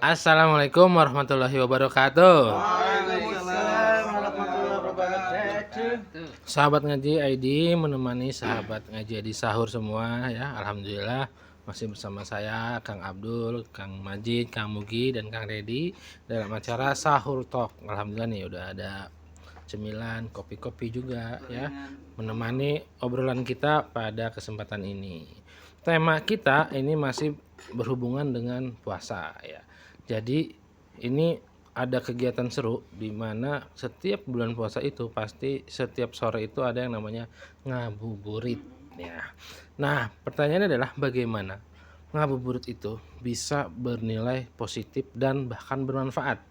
Assalamualaikum warahmatullahi wabarakatuh. Waalaikumsalam warahmatullahi wabarakatuh. Sahabat ngaji ID menemani sahabat ngaji ID sahur semua ya. Alhamdulillah masih bersama saya Kang Abdul, Kang Majid, Kang Mugi dan Kang Redi dalam acara Sahur Talk. Alhamdulillah nih udah ada cemilan, kopi-kopi juga ya menemani obrolan kita pada kesempatan ini. Tema kita ini masih berhubungan dengan puasa ya. Jadi ini ada kegiatan seru di mana setiap bulan puasa itu pasti setiap sore itu ada yang namanya ngabuburit ya. Nah, pertanyaannya adalah bagaimana ngabuburit itu bisa bernilai positif dan bahkan bermanfaat.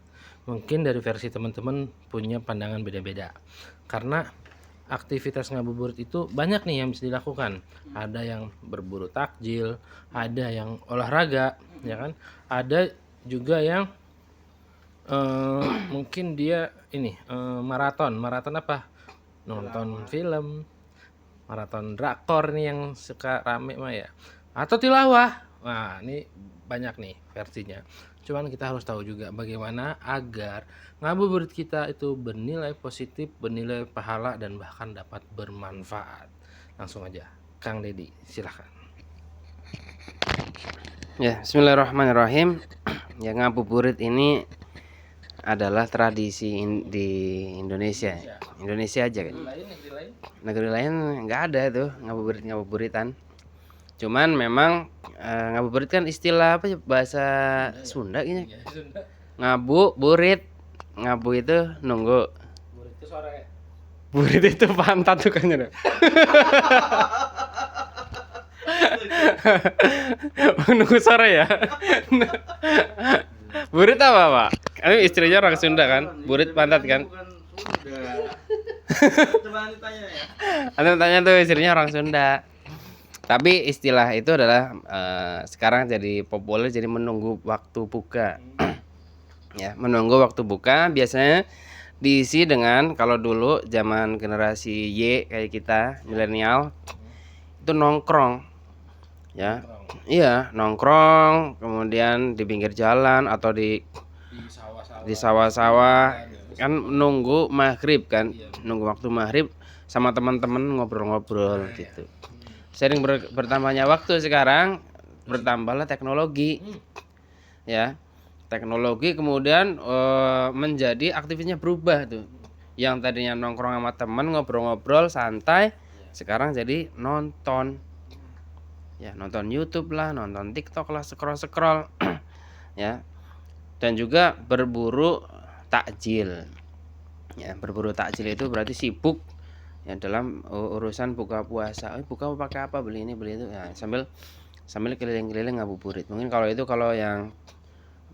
Mungkin dari versi teman-teman punya pandangan beda-beda. Karena aktivitas ngabuburit itu banyak nih yang bisa dilakukan. Ada yang berburu takjil, ada yang olahraga, ya kan? Ada juga yang mungkin dia ini maraton apa? Nonton film, maraton drakor nih yang suka rame mah ya. Atau tilawah. Nah, ini banyak nih versinya. Cuman kita harus tahu juga bagaimana agar ngabuburit kita itu bernilai positif, bernilai pahala dan bahkan dapat bermanfaat. Langsung aja, Kang Dedi, silahkan. Ya, bismillahirrahmanirrahim. Ya, ngabuburit ini adalah tradisi di Indonesia. Indonesia aja kan. Negeri lain nggak ada tuh ngabuburitan. Cuman memang ngabuburit kan istilah apa ya, bahasa Sunda gitu. Ngabuburit. Ngabu itu nunggu. Burit itu sore. Burit itu pantat tuh kan. Nunggu sore ya. Burit apa pak? Ini istrinya orang Sunda kan? Burit pantat kan? Anda tanya tuh istrinya orang Sunda. Tapi istilah itu adalah sekarang jadi populer jadi menunggu waktu buka. Ya, menunggu waktu buka biasanya diisi dengan kalau dulu zaman generasi Y kayak kita milenial itu nongkrong. Ya. Iya, nongkrong, kemudian di pinggir jalan atau di sawah-sawah kan nunggu maghrib kan, nunggu waktu maghrib sama teman-teman ngobrol-ngobrol gitu. Sering bertambahnya waktu sekarang bertambahlah teknologi, ya teknologi kemudian menjadi aktivitasnya berubah tuh. Yang tadinya nongkrong sama teman ngobrol-ngobrol santai, sekarang jadi nonton. Ya, nonton YouTube lah, nonton TikTok lah, scroll ya. Dan juga berburu takjil. Ya, berburu takjil itu berarti sibuk ya dalam urusan buka puasa. Buka pakai apa, beli ini, beli itu. Ya, sambil keliling-keliling ngabuburit. Mungkin kalau yang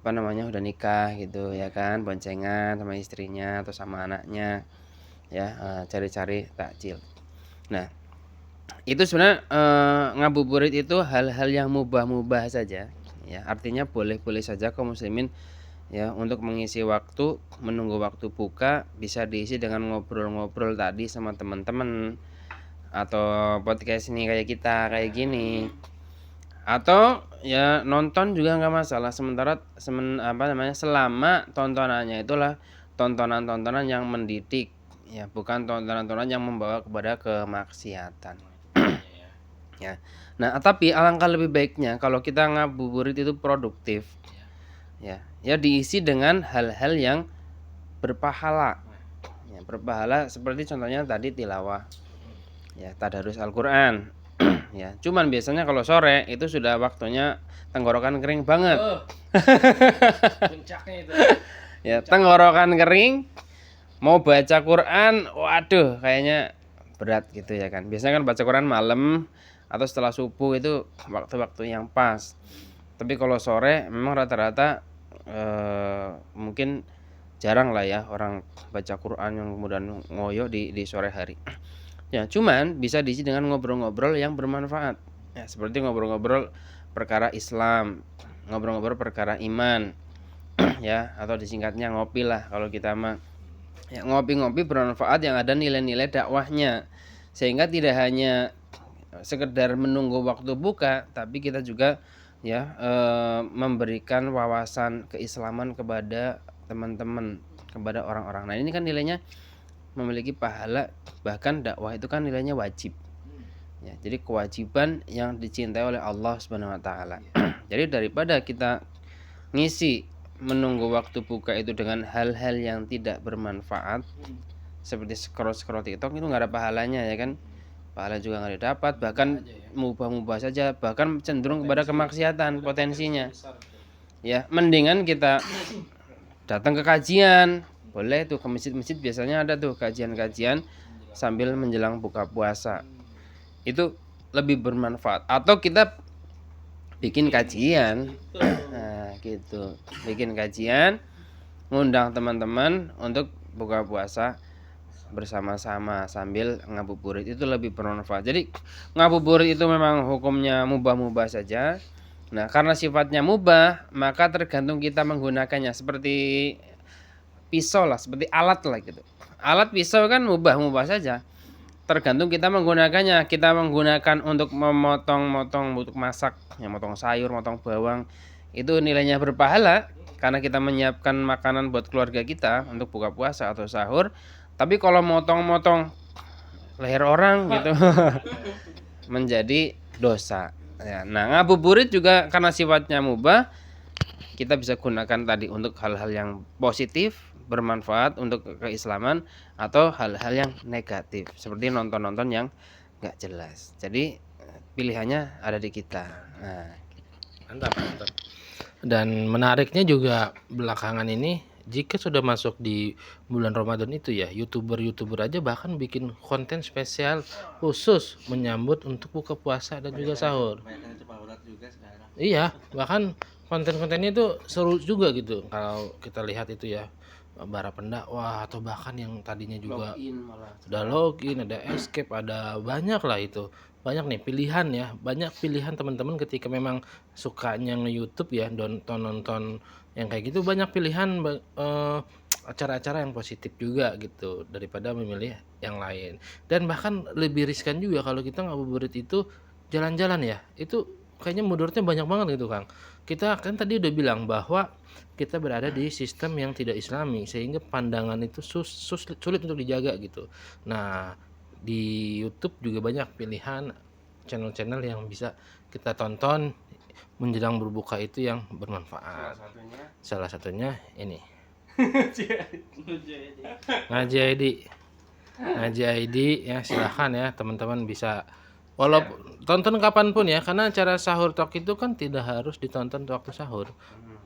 apa namanya udah nikah gitu ya kan, boncengan sama istrinya atau sama anaknya ya, cari-cari takjil. Nah, itu sebenarnya ngabuburit itu hal-hal yang mubah-mubah saja ya, artinya boleh-boleh saja kaum muslimin ya untuk mengisi waktu menunggu waktu buka bisa diisi dengan ngobrol-ngobrol tadi sama teman-teman atau podcast ini kayak kita kayak gini, atau ya nonton juga nggak masalah selama tontonannya itulah tontonan-tontonan yang mendidik ya, bukan tontonan-tontonan yang membawa kepada kemaksiatan. Ya. Nah, tapi alangkah lebih baiknya kalau kita ngabuburit itu produktif. Ya, diisi dengan hal-hal yang berpahala. Ya, berpahala seperti contohnya tadi tilawah. Ya, tadarus Al-Qur'an. Ya, cuman biasanya kalau sore itu sudah waktunya tenggorokan kering banget. Puncaknya itu. Ya, tenggorokan kering mau baca Quran, waduh, kayaknya berat gitu ya kan. Biasanya kan baca Quran malam atau setelah subuh itu waktu-waktu yang pas. Tapi kalau sore memang rata-rata mungkin jarang lah ya orang baca Quran yang kemudian ngoyo di sore hari. Ya, cuman bisa diisi dengan ngobrol-ngobrol yang bermanfaat. Ya, seperti ngobrol-ngobrol perkara Islam, ngobrol-ngobrol perkara iman. Ya, atau disingkatnya ngopi lah kalau kita mah. Ya, ngopi-ngopi bermanfaat yang ada nilai-nilai dakwahnya. Sehingga tidak hanya sekedar menunggu waktu buka, tapi kita juga ya, memberikan wawasan keislaman kepada teman-teman, kepada orang-orang. Nah, ini kan nilainya memiliki pahala, bahkan dakwah itu kan nilainya wajib. Ya, jadi kewajiban yang dicintai oleh Allah Subhanahu wa taala. Jadi daripada kita ngisi menunggu waktu buka itu dengan hal-hal yang tidak bermanfaat seperti scroll-scroll TikTok, itu nggak ada pahalanya ya kan. Pahala juga nggak didapat, bahkan mubah-mubah saja, bahkan cenderung kepada kemaksiatan potensinya. Ya, mendingan kita datang ke kajian. Boleh tuh ke masjid-masjid, biasanya ada tuh kajian-kajian sambil menjelang buka puasa. Itu lebih bermanfaat. Atau kita bikin kajian. Nah, gitu. Bikin kajian, ngundang teman-teman untuk buka puasa bersama-sama sambil ngabuburit, itu lebih bermanfaat. Jadi ngabuburit itu memang hukumnya mubah-mubah saja. Nah, karena sifatnya mubah, maka tergantung kita menggunakannya, seperti pisau lah, seperti alat lah gitu. Alat pisau kan mubah-mubah saja. Tergantung kita menggunakannya. Kita menggunakan untuk memotong-motong, untuk masak, ya, motong sayur, motong bawang, itu nilainya berpahala karena kita menyiapkan makanan buat keluarga kita untuk buka puasa atau sahur. Tapi kalau motong-motong leher orang gitu menjadi dosa. Ya, nah, ngabuburit juga karena sifatnya mubah, kita bisa gunakan tadi untuk hal-hal yang positif, bermanfaat untuk keislaman, atau hal-hal yang negatif seperti nonton-nonton yang nggak jelas. Jadi pilihannya ada di kita. Nah, Mantap, mantap. Dan menariknya juga belakangan ini, jika sudah masuk di bulan Ramadan itu ya, YouTuber-YouTuber aja bahkan bikin konten spesial khusus menyambut untuk buka puasa dan juga sahur. Iya, bahkan konten-kontennya itu seru juga gitu. Kalau kita lihat itu ya, para pendakwah atau bahkan yang tadinya juga malah. ada login, ada escape, ada banyak lah itu. Banyak nih pilihan ya, banyak pilihan teman-teman ketika memang sukanya nge-YouTube ya, nonton yang kayak gitu, banyak pilihan acara-acara yang positif juga gitu daripada memilih yang lain. Dan bahkan lebih riskan juga kalau kita ngabuburit itu jalan-jalan ya. Itu kayaknya mudaratnya banyak banget gitu, Kang. Kita kan tadi udah bilang bahwa kita berada di sistem yang tidak islami sehingga pandangan itu sulit untuk dijaga gitu. Nah, di YouTube juga banyak pilihan channel-channel yang bisa kita tonton menjelang berbuka itu yang bermanfaat. Salah satunya ini. Ngaji ID. Ngaji ID ya, silahkan ya teman-teman bisa walaupun tonton kapanpun ya, karena acara sahur talk itu kan tidak harus ditonton waktu sahur.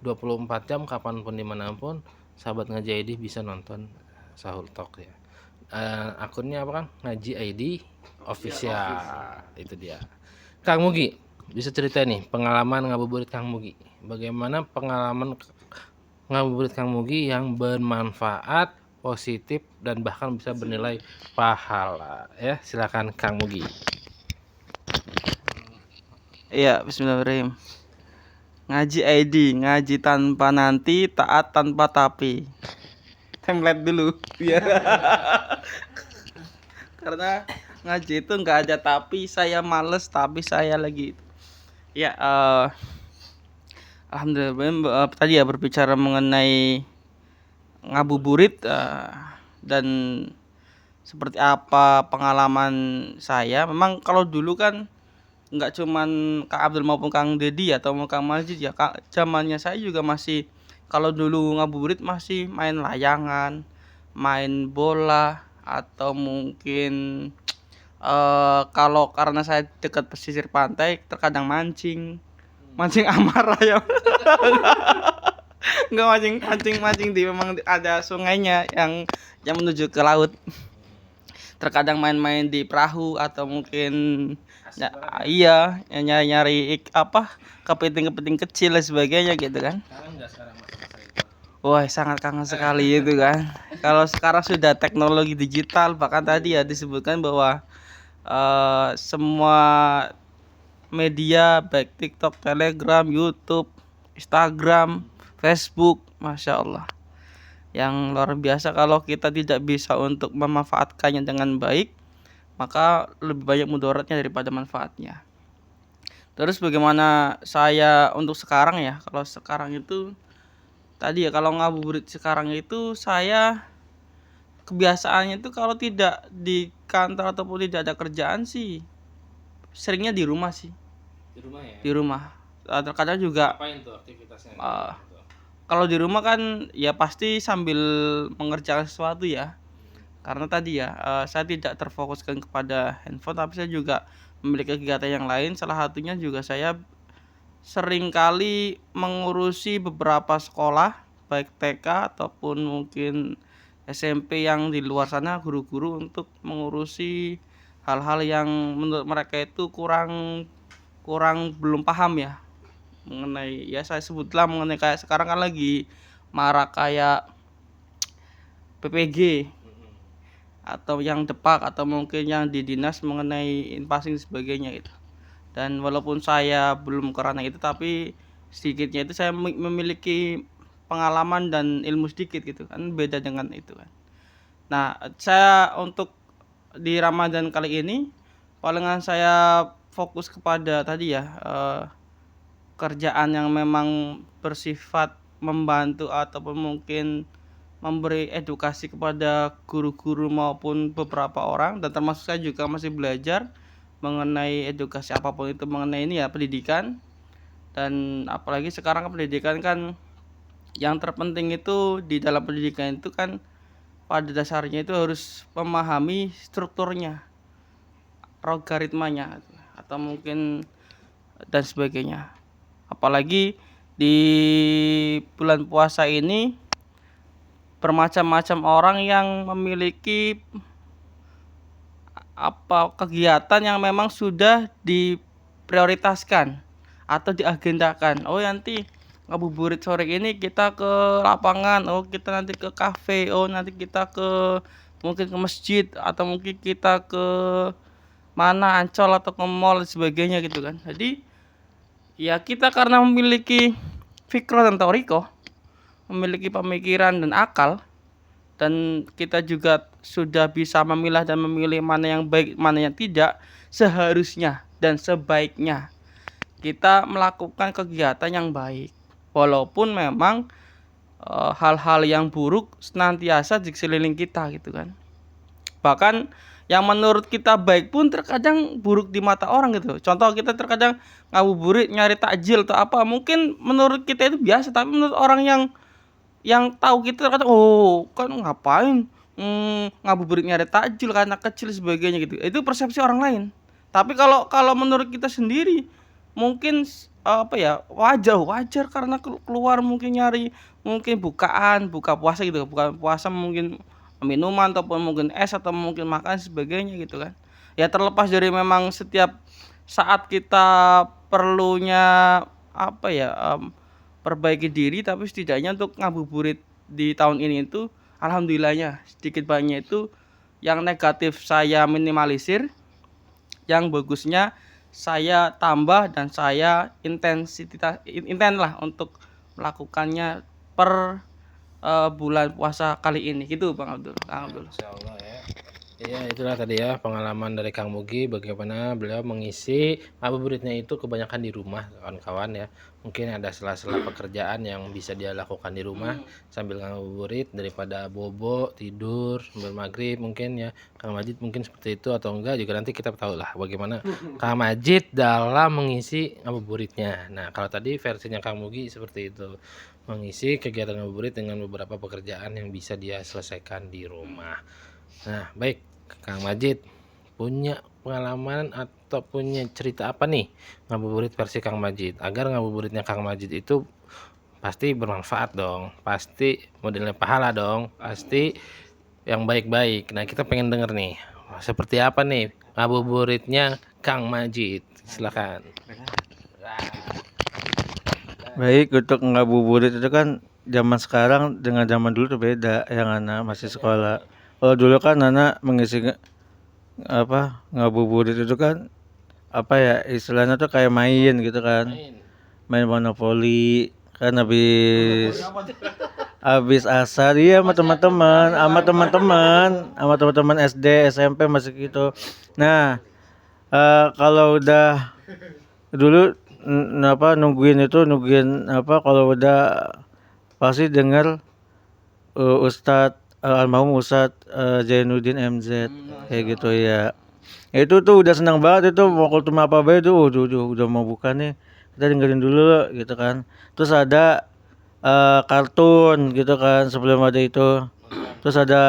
24 jam kapanpun dimanapun sahabat Ngaji ID bisa nonton sahur talk ya. Akunnya apa, Kang? Ngaji ID official. Itu dia. Kang Mugi, bisa cerita nih pengalaman ngabuburit Kang Mugi. Bagaimana pengalaman ngabuburit Kang Mugi yang bermanfaat, positif, dan bahkan bisa bernilai pahala ya. Silakan Kang Mugi. Iya, bismillahirrahmanirrahim. Ngaji ID, ngaji tanpa nanti, taat tanpa tapi. Template dulu, biar karena ngaji itu nggak ada tapi, saya males tapi saya lagi. Ya, alhamdulillah tadi ya berbicara mengenai ngabuburit dan seperti apa pengalaman saya. Memang kalau dulu kan nggak cuman Kang Abdul maupun Kang Dedi atau Kang Majid ya, zamannya saya juga masih, kalau dulu ngabuburit masih main layangan, main bola, atau mungkin kalau karena saya dekat pesisir pantai terkadang mancing amarah ya. Nggak mancing di, memang ada sungainya yang menuju ke laut. Terkadang main-main di perahu atau mungkin iya nyari kepiting kecil dan sebagainya gitu kan. Wah, sangat kangen sekali itu kan. Kalau sekarang sudah teknologi digital, bahkan tadi ya disebutkan bahwa semua media baik TikTok, Telegram, YouTube, Instagram, Facebook, Masya Allah, yang luar biasa. Kalau kita tidak bisa untuk memanfaatkannya dengan baik, maka lebih banyak mudaratnya daripada manfaatnya. Terus bagaimana saya untuk sekarang ya? Kalau sekarang itu tadi ya, kalau ngabuburit sekarang itu saya kebiasaannya itu kalau tidak di kantor ataupun tidak ada kerjaan sih seringnya di rumah sih, Di rumah ya. di rumah. Terkadang juga Apain tuh aktivitasnya? eh, kalau di rumah kan ya pasti sambil mengerjakan sesuatu ya. Karena tadi ya saya tidak terfokuskan kepada handphone, tapi saya juga memiliki kegiatan yang lain. Salah satunya juga saya seringkali mengurusi beberapa sekolah baik TK ataupun mungkin SMP yang di luar sana, guru-guru untuk mengurusi hal-hal yang menurut mereka itu kurang kurang belum paham ya mengenai, ya saya sebutlah mengenai kayak sekarang kan lagi marak kayak PPG atau yang depak atau mungkin yang di dinas mengenai invasi dan sebagainya itu. Dan walaupun saya belum ke ranah itu, tapi sedikitnya itu saya memiliki pengalaman dan ilmu sedikit gitu kan, beda dengan itu kan. Nah, saya untuk di Ramadan kali ini palingan saya fokus kepada tadi ya kerjaan yang memang bersifat membantu ataupun mungkin memberi edukasi kepada guru-guru maupun beberapa orang, dan termasuk saya juga masih belajar mengenai edukasi apapun itu mengenai ini ya pendidikan. Dan apalagi sekarang pendidikan kan yang terpenting itu di dalam pendidikan itu kan pada dasarnya itu harus memahami strukturnya, logaritmanya atau mungkin dan sebagainya. Apalagi di bulan puasa ini bermacam-macam orang yang memiliki kegiatan yang memang sudah diprioritaskan atau diagendakan. Oh nanti ngabuburit sore ini kita ke lapangan, oh kita nanti ke kafe, oh nanti kita ke mungkin ke masjid atau mungkin kita ke mana Ancol atau ke mall dan sebagainya gitu kan. Jadi ya kita karena memiliki fikroh dan toriko, memiliki pemikiran dan akal, dan kita juga sudah bisa memilah dan memilih mana yang baik mana yang tidak, seharusnya dan sebaiknya kita melakukan kegiatan yang baik walaupun memang hal-hal yang buruk senantiasa di sekeliling kita gitu kan. Bahkan yang menurut kita baik pun terkadang buruk di mata orang gitu. Contoh kita terkadang ngabuburit nyari takjil atau apa, mungkin menurut kita itu biasa, tapi menurut orang yang tahu kita terkadang, oh kan ngapain ngabuburit nyari takjil karena kecil sebagainya gitu. Itu persepsi orang lain. Tapi kalau menurut kita sendiri mungkin wajar karena keluar mungkin nyari mungkin buka puasa gitu, buka puasa mungkin minuman ataupun mungkin es atau mungkin makan sebagainya gitu kan. Ya terlepas dari memang setiap saat kita perlunya perbaiki diri, tapi setidaknya untuk ngabuburit di tahun ini itu alhamdulillahnya sedikit banyak itu yang negatif saya minimalisir, yang bagusnya saya tambah dan saya inten lah untuk melakukannya per bulan puasa kali ini gitu Bang Abdul. Insyaallah ya. Iya, itulah tadi ya pengalaman dari Kang Mugi bagaimana beliau mengisi ngabuburitnya itu kebanyakan di rumah kawan-kawan ya. Mungkin ada sela-sela pekerjaan yang bisa dia lakukan di rumah sambil ngabuburit daripada bobo tidur sambil maghrib mungkin ya. Kang Majid mungkin seperti itu atau enggak juga nanti kita tahu lah bagaimana Kang Majid dalam mengisi ngabuburitnya. Nah, kalau tadi versinya Kang Mugi seperti itu, mengisi kegiatan ngabuburit dengan beberapa pekerjaan yang bisa dia selesaikan di rumah. Nah, baik Kang Majid, punya pengalaman atau punya cerita apa nih ngabuburit versi Kang Majid? Agar ngabuburitnya Kang Majid itu pasti bermanfaat dong, pasti modelnya pahala dong, pasti yang baik-baik. Nah, kita pengen denger nih, seperti apa nih ngabuburitnya Kang Majid? Silakan. Baik, untuk ngabuburit itu kan zaman sekarang dengan zaman dulu tuh beda, yang anak masih sekolah. Kalau dulu kan anak mengisi ngabuburit itu kan istilahnya tuh kayak main gitu kan. Main monopoli kan habis asar iya sama teman-teman SD SMP masih gitu. Nah, kalau udah dulu nungguin apa kalau udah pasti denger Ustadz almarhum Ustadz Zainuddin MZ kayak gitu ya. Itu tuh udah senang banget itu waktu apa bae itu udah mau buka nih. Kita dengerin dulu gitu kan. Terus ada kartun gitu kan sebelum ada itu. Terus ada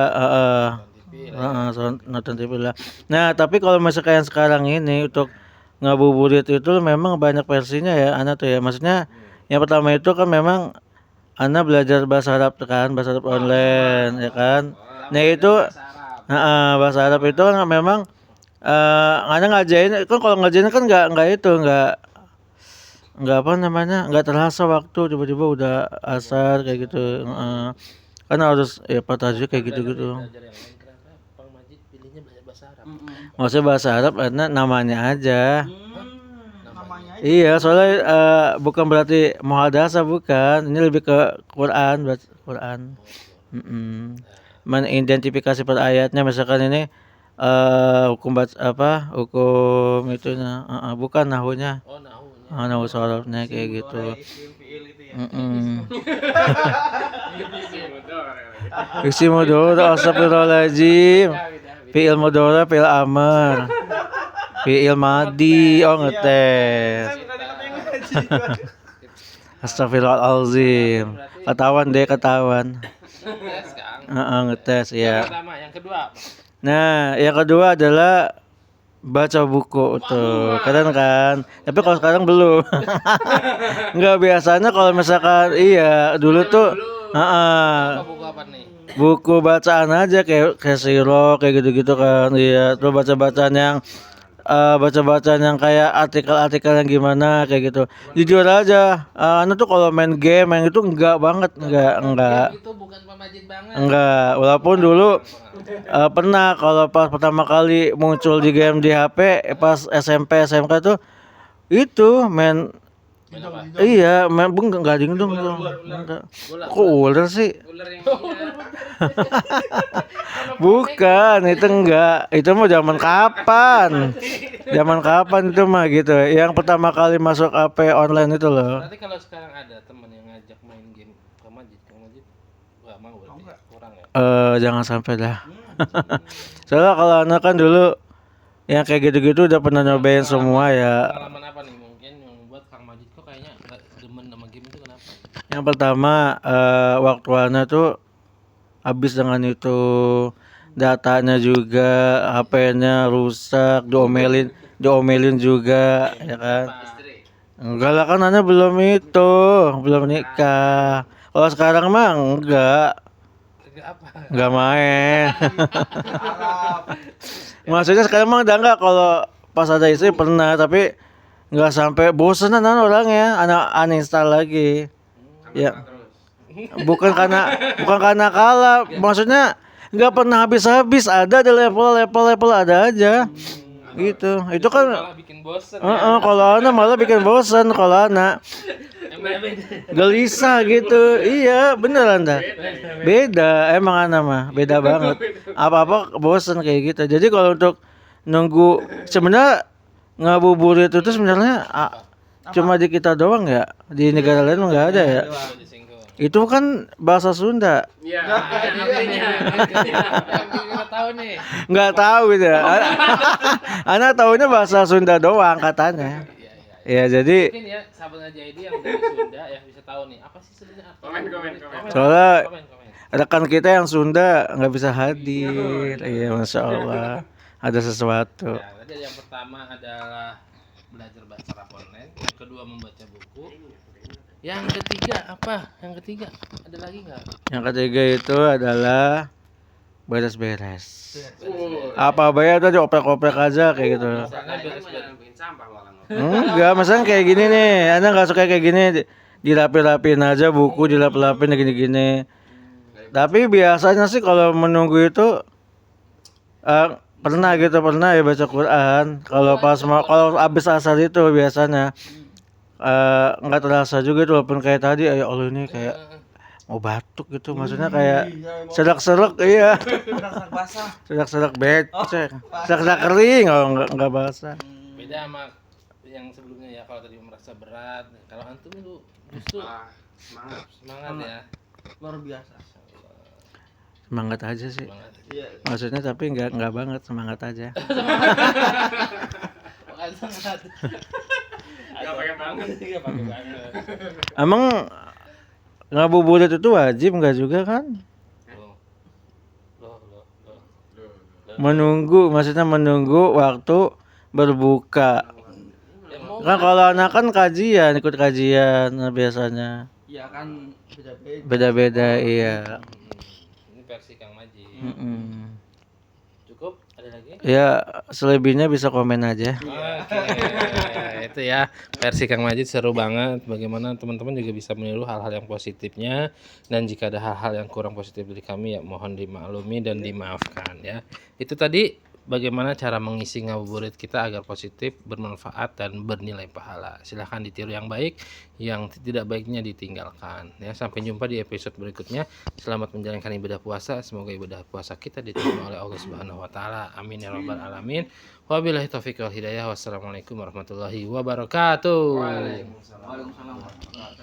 nonton TV lah. Nah, tapi kalau misalkan yang sekarang ini untuk ngabuburit itu memang banyak versinya ya, Ana tuh ya. Maksudnya yang pertama itu kan memang Ana belajar bahasa Arab tuh kan, bahasa Arab online ya kan. Nah, itu bahasa Arab itu kan memang Ana ngajain kan kalau ngajain kan nggak itu nggak apa namanya nggak terasa waktu tiba-tiba udah asar kayak gitu. Kan harus ya tajwid kayak gitu-gitu. Belajar yang lain kenapa Bang Majid pilihnya belajar bahasa Arab? Maksudnya bahasa Arab karena namanya aja. Namanya aja. Iya, soalnya bukan berarti muhadasah bukan. Ini lebih ke Quran, baca Quran. Mengidentifikasi per ayatnya misalkan ini hukum hukum itunya bukan nahunya. Oh, nahunya. Nahu sorofnya kayak gitu. Isi mudhara astagfirullahaladzim. Fi'il mudhara fi'il amr. Fi'il madi ngetes. Astagfirullahaladzim. Ketahuan. Ngetes ya. Pertama, yang kedua apa? Nah, yang kedua adalah baca buku tuh, kadang kan. Tapi kalau sekarang belum. Enggak biasanya kalau misalkan dulu tuh Buku apa nih? buku bacaan aja kayak sirah kayak gitu-gitu kan. Iya, terus baca-bacaan yang kayak artikel-artikel yang gimana kayak gitu. Jujur aja, anu tuh kalau main game yang itu enggak banget, enggak. Itu bukan Pak Majid banget. Enggak, walaupun dulu pernah kalau pas pertama kali muncul di game di HP pas SMP SMK tuh itu main enggak dingdong enggak. Kok ular sih? Ular yang Bukan, itu enggak. Itu mah zaman kapan? Zaman kapan itu mah gitu. Yang pertama kali masuk HP online itu loh. Berarti kalau sekarang ada teman yang ngajak main game Kang Majid nggak mau berarti kurang ya? Jangan sampai dah. Soalnya kalau anak kan dulu yang kayak gitu-gitu udah pernah nyobain semua ya. Pengalaman apa nih mungkin yang membuat Kang Majid kok kayaknya nggak demen sama game itu kenapa? Yang pertama waktu anak tuh habis dengan itu datanya juga HP-nya rusak, diomelin juga ya kan. Enggak lah kan anak belum nikah. Kalau sekarang mah enggak main. Maksudnya sekarang mah udah enggak, kalau pas ada istri pernah tapi enggak sampai bosenan orangnya, anak uninstall lagi. Ya. Bukan karena kalah, maksudnya nggak pernah habis ada di level ada aja gitu. Itu kan Malah bikin bosen. kalau anak malah bikin bosan, kalau anak gelisah gitu. Iya bener anda, beda emang anak mah beda banget, apa bosan kayak gitu. Jadi kalau untuk nunggu sebenarnya ngabuburit itu sebenarnya cuma di kita doang ya, di negara lain nggak ada ya. Itu kan bahasa Sunda. Iya. Kita tahu nih. Nggak tahu gitu ya. Anak tahunya bahasa Sunda doang katanya. Ya jadi Mungkin ya sahabat Jaidi yang dari Sunda ya bisa tahu nih apa sih sebenarnya apa. Komen. soalnya rekan kita yang Sunda nggak bisa hadir. Iya Masya Allah. Ada sesuatu. Ya, tadi yang pertama adalah belajar bahasa Arab online, yang kedua membaca buku. Yang ketiga apa? Yang ketiga ada lagi nggak? Yang ketiga itu adalah beres-beres. Apa bayar tadi oprek-oprek aja kayak gitu. Misalnya beres-beres. Enggak, masalah kayak gini nih. Anda nggak suka kayak gini, dirapi-rapiin aja buku, dilap-lapin gini-gini. Tapi biasanya sih kalau menunggu itu pernah ya baca Quran. Kalau habis asar itu biasanya nggak terasa juga itu, walaupun kayak tadi ya Allah ini kayak mau batuk gitu, maksudnya kayak sedak-sedak iya. Sedak-sedak becek, sedak-sedak kering kalau nggak basah. Beda sama yang sebelumnya ya, kalau tadi merasa berat, kalau antum itu justru semangat ya. Luar biasa. Semangat aja sih. Semangat. Maksudnya tapi nggak banget, semangat aja. Bukan semangat. Enggak pakai banget. Enggak pakai banget. Emang ngabuburit itu wajib nggak juga kan? Loh. Menunggu, maksudnya menunggu waktu berbuka. Ya, mau Kan kalau anak kan kajian, ikut kajian biasanya. Iya kan beda-beda. Beda-beda, iya. Ini versi Kang Maji. Mm-mm. Cukup? Ada lagi? Ya, selebihnya bisa komen aja. Oke, itu ya versi Kang Majid seru banget. Bagaimana teman-teman juga bisa meniru hal-hal yang positifnya, dan jika ada hal-hal yang kurang positif dari kami ya mohon dimaklumi dan dimaafkan ya. Itu tadi bagaimana cara mengisi ngabuburit kita agar positif, bermanfaat dan bernilai pahala. Silahkan ditiru yang baik, yang tidak baiknya ditinggalkan ya. Sampai jumpa di episode berikutnya. Selamat menjalankan ibadah puasa. Semoga ibadah puasa kita diterima oleh Allah Subhanahu wa taala. Amin ya rabbal alamin. Wabillahi taufiq wal hidayah. Wassalamualaikum warahmatullahi wabarakatuh. Waalaikumsalam warahmatullahi wabarakatuh.